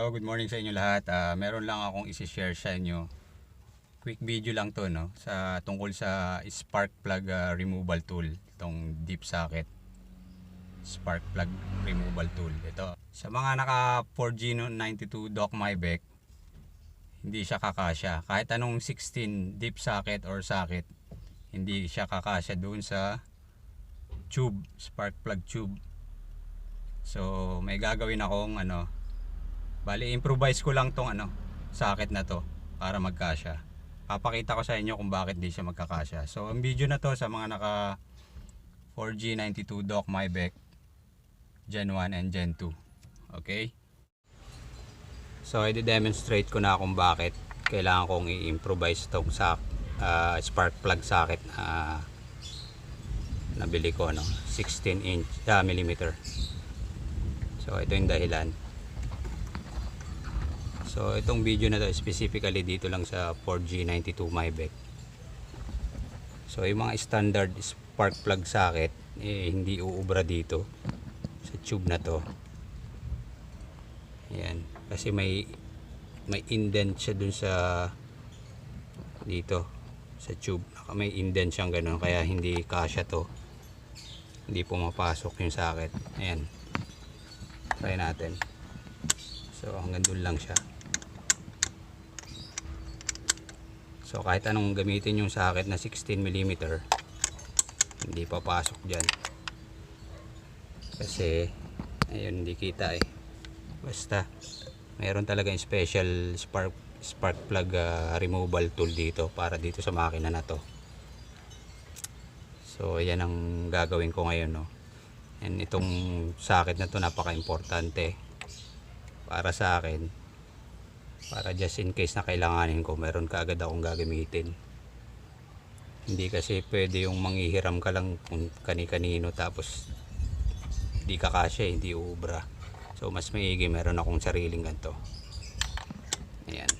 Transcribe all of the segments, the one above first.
Hello, good morning sa inyo lahat. Meron lang akong isi-share sa inyo. Quick video lang to, no, sa tungkol sa spark plug removal tool, itong deep socket spark plug removal tool. Ito sa mga naka 4G 92 Dock Mybec, hindi siya kakasya. Kahit anong 16 deep socket or socket, hindi siya kakasya doon sa tube, spark plug tube. So may gagawin akong bali improvise ko lang tong socket na to para magkasya. Papakita ko sa inyo kung bakit di siya magkakasya. So ang video na to sa mga naka 4G 92 Dock Mybec Gen 1 and Gen 2. Okay? So i-demonstrate ko na kung bakit kailangan kong i-improvise tong spark plug socket na nabili ko, 16 millimeter. So ito yung dahilan. So itong video na to specifically dito lang sa 4G 92 Mybec. So yung mga standard spark plug socket hindi uubra dito sa tube na to. Ayan, kasi may indent siya dun sa dito sa tube. May indent siyang ganun kaya hindi kasya to. Hindi pumapasok yung socket. Ayan. Try natin. So hanggang dun lang siya. So kahit anong gamitin yung socket na 16mm, hindi papasok dyan. Kasi ayun, hindi kita basta mayroon talaga yung special spark plug removal tool dito para dito sa makina na to. So ayan ang gagawin ko ngayon, and itong socket na to napaka-importante para sa akin, para just in case na kailanganin ko, meron kaagad akong gagamitin. Hindi kasi pwede yung manghihiram ka lang kung kani-kanino tapos hindi kakasya, hindi uubra. So mas maigi meron akong sariling ganito. Ayan.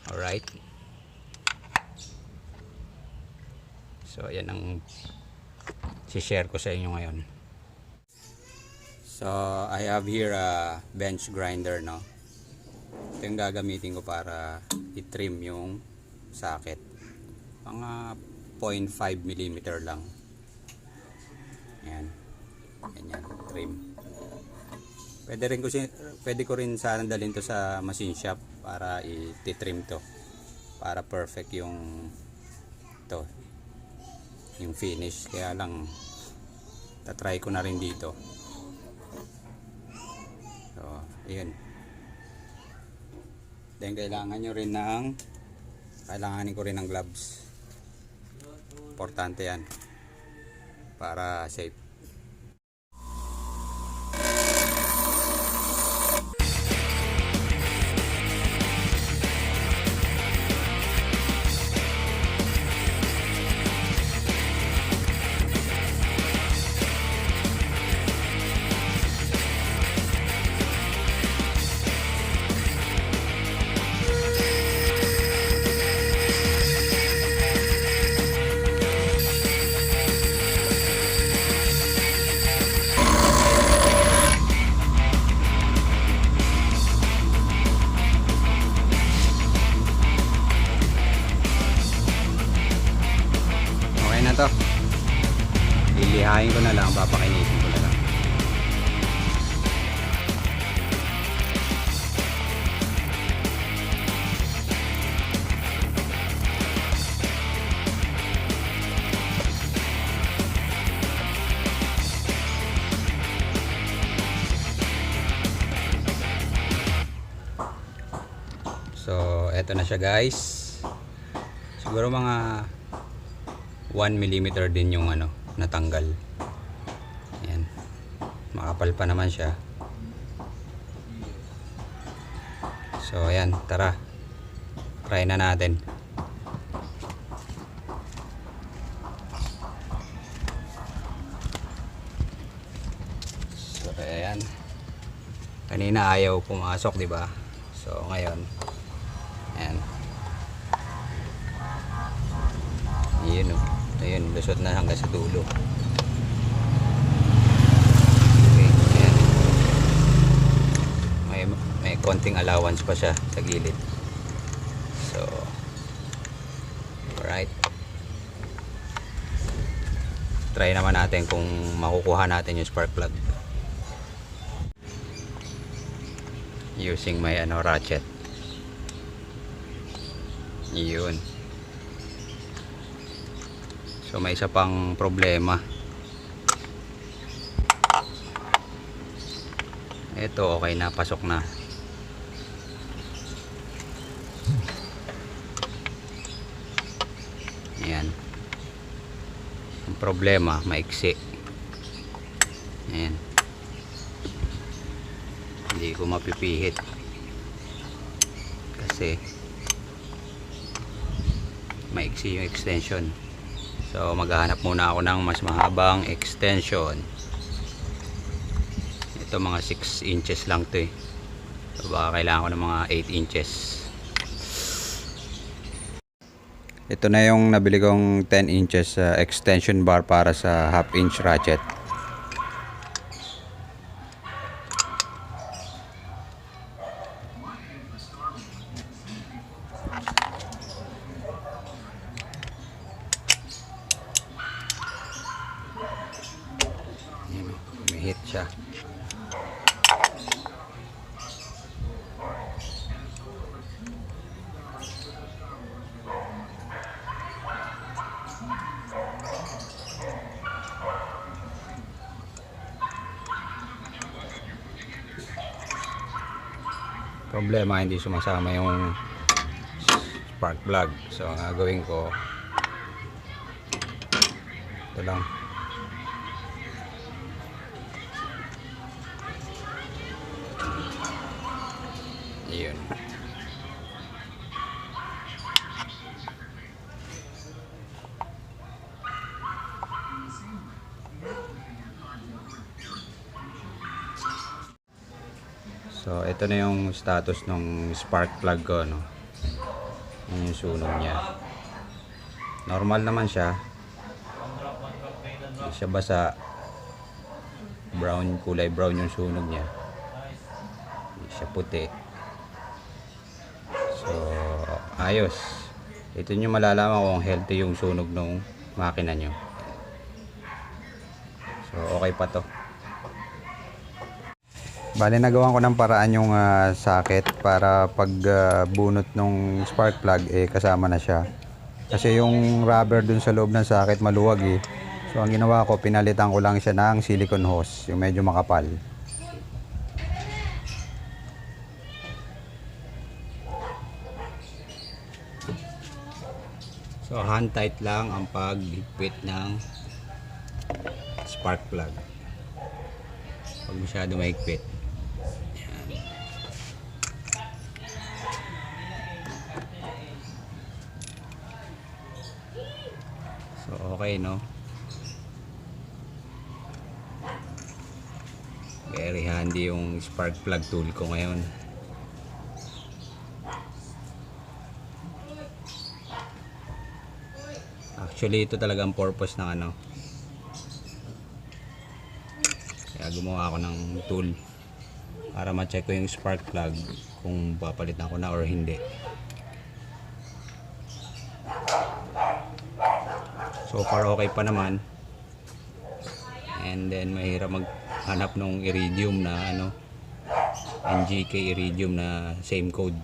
Alright. So ayan ang si-share ko sa inyo ngayon. So I have here a bench grinder, ito yung gagamitin ko para i-trim yung socket. Mga 0.5mm lang. Ayan. Ganyan, trim. Pwede ko rin sana dalhin to sa machine shop para i-trim to. Para perfect yung finish. Kaya lang tatry ko na rin dito. So, ayun. Then kailanganin ko rin ng gloves. Importante yan para safe. To lilihain ko na lang, papakinisin ko na lang. So eto na siya guys, siguro mga 1mm din yung natanggal. Ayan. Makapal pa naman siya. So ayan, tara. Try na natin. So ayan. Kanina ayaw pumasok, di ba? So ngayon, ayan. Yun ayun, lusot na hanggang sa dulo. Okay, ayan. May konting allowance pa siya sa gilid. So alright, try naman natin kung makukuha natin yung spark plug using my ratchet. Yun. So may isa pang problema. Ito okay na, pasok na. Ayan. Ang problema, maiksi. Ayan. Hindi ko mapipihit kasi maiksi yung extension. So maghahanap muna ako ng mas mahabang extension. Ito mga 6 inches lang to eh. So baka kailangan ko ng mga 8 inches. Ito na yung nabili kong 10 inches extension bar para sa half inch ratchet. May hit siya. Problema, hindi sumasama yung spark plug. So ang gagawin ko, ito lang. Yun. So ito na yung status ng spark plug ko, no. Yan yung sunog niya. Normal naman siya. Hindi siya basa. Brown, kulay brown yung sunog niya. Hindi siya puti. So ayos. Ito nyo malalaman kung healthy yung sunog ng makina nyo. So okay pa to. Bale, nagawan ko ng paraan yung socket para pag bunot ng spark plug kasama na siya. Kasi yung rubber dun sa loob ng socket maluwag eh. So ang ginawa ko, pinalitan ko lang siya ng silicone hose, yung medyo makapal. So hand tight lang ang paghigpit ng spark plug. Pag masyado mahigpit. So okay, no? Very handy yung spark plug tool ko ngayon. Actually ito talaga ang purpose ng kaya gumawa ako ng tool para ma-check ko yung spark plug kung papalitan ko na or hindi. So far okay pa naman. And then mahirap maghanap ng iridium na NGK iridium na same code.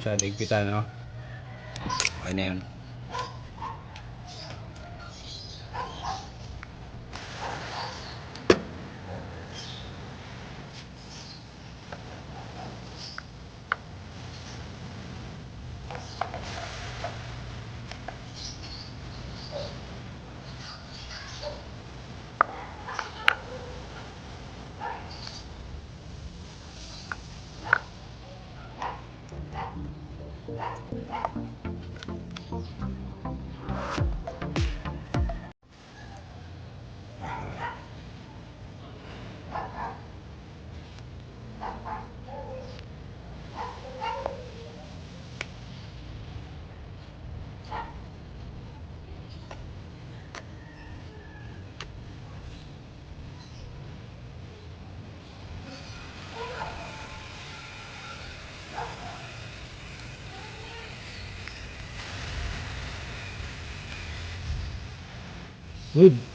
siya, ligpitan, no? Okay na yun. Good.